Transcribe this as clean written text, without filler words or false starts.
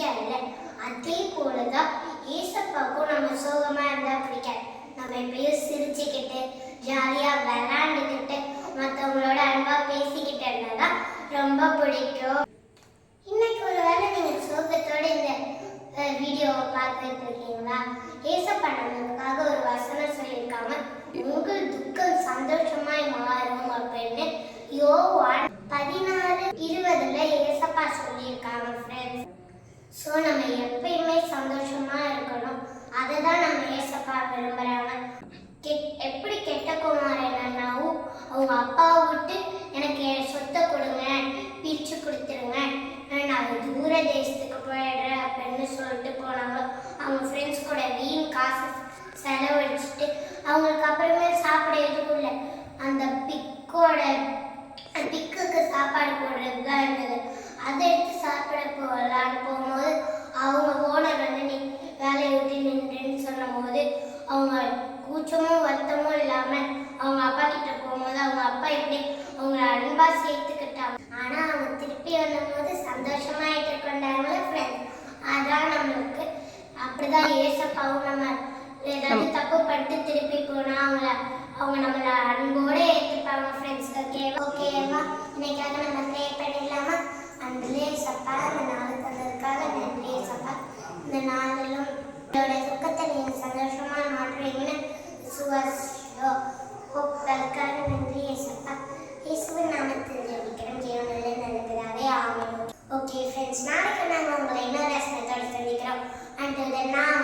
பிடிக்காதுல்ல, அதே போலதான் ஏசப்பாவுக்கும் நம்ம சோகமா இருந்தா பிடிக்காது. நம்ம எப்பயும் சிரிச்சுக்கிட்டு ஜாலியா விளையாண்டுக்கிட்டு மற்றவங்களோட அன்பா பேசிக்கிட்டு இருந்தாதான் ரொம்ப பிடிக்கும். இன்னைக்கு ஒரு வேளை நீங்க சோகத்தோட இந்த வீடியோவை பார்த்துட்டு இருக்கீங்களா? ஏசப்பா நமக்காக ஒரு வசனம் சொல்லியிருக்காங்க, உங்கள் துக்கம் சந்தோஷமாய் மாறும் அப்படின்னு. யோவான் 16:20 ஏசப்பா சொல்லியிருக்காங்க ஃப்ரெண்ட்ஸ். ஸோ நம்ம எப்பயுமே சந்தோஷமா இருக்கணும். அதை தான் நம்ம ஏசப்பா விரும்புகிறாங்க. எப்படி கெட்ட குமாரனாவும் அவங்க அப்பாவை விட்டு எனக்கு என் சொத்தை கொடுங்க, பிரித்து கொடுத்துருங்க, நான் தூர தேசத்துக்கு போயிடுறேன் அப்படின்னு சொல்லிட்டு போனாங்களோ, அவங்க ஃப்ரெண்ட்ஸ் கூட வீண் காசு செலவழிச்சிட்டு அவங்களுக்கு அப்புறமே சாப்பிட எதுவும் இல்லை, அந்த பிக்குக்கு சாப்பாடு போடுறது தான் இருந்தது. அதை எடுத்து சாப்பிட போகலான்னு போகும்போது அவங்க ஓனர் வந்து நீ வேலையை விட்டு நின்றுன்னு சொன்னும் போது அவங்க கூச்சமும் வருத்தமும் இல்லாமல் அவங்க அப்பா கிட்ட போகும்போது அவங்க அப்பா எப்படி அவங்கள அன்பா சேர்த்துக்கிட்டாங்க. ஆனால் அவங்க திருப்பி வந்தபோது சந்தோஷமா ஏற்றுக்கொண்டாங்களே ஃப்ரெண்ட்ஸ். அதான் நம்மளுக்கு அப்படிதான் ஏசப்பாவும் நம்ம ஏதாவது தப்பு பண்ணிட்டு திருப்பி போனால் அவங்க நம்மளை அன்போடு ஏற்றுப்பாங்க ஃப்ரெண்ட்ஸ். ஓகேவா? இன்னைக்காக நம்ம ப்ரே பண்ணிடலாமா? அன்புலே ஏசப்பா, இந்த நாளுக்கு வந்ததுக்காக நன்றி ஏசப்பா. இந்த நாளிலும் இதோட துக்கத்தை நீங்கள் சந்தோஷமாக மாற்றுவீங்கன்னு ஹோப்களுக்காக நன்றி ஏசப்பா. இயேசுவின் நாமத்தில் ஜெபிக்கிறோம் ஜீவனிலே நடக்கிறதாவே ஆமென். ஓகே ஃப்ரெண்ட்ஸ், நாளைக்கு நாங்கள் உங்களை இன்னொரு ரசனத்தோடு சந்திக்கிறோம். அண்ட் நான்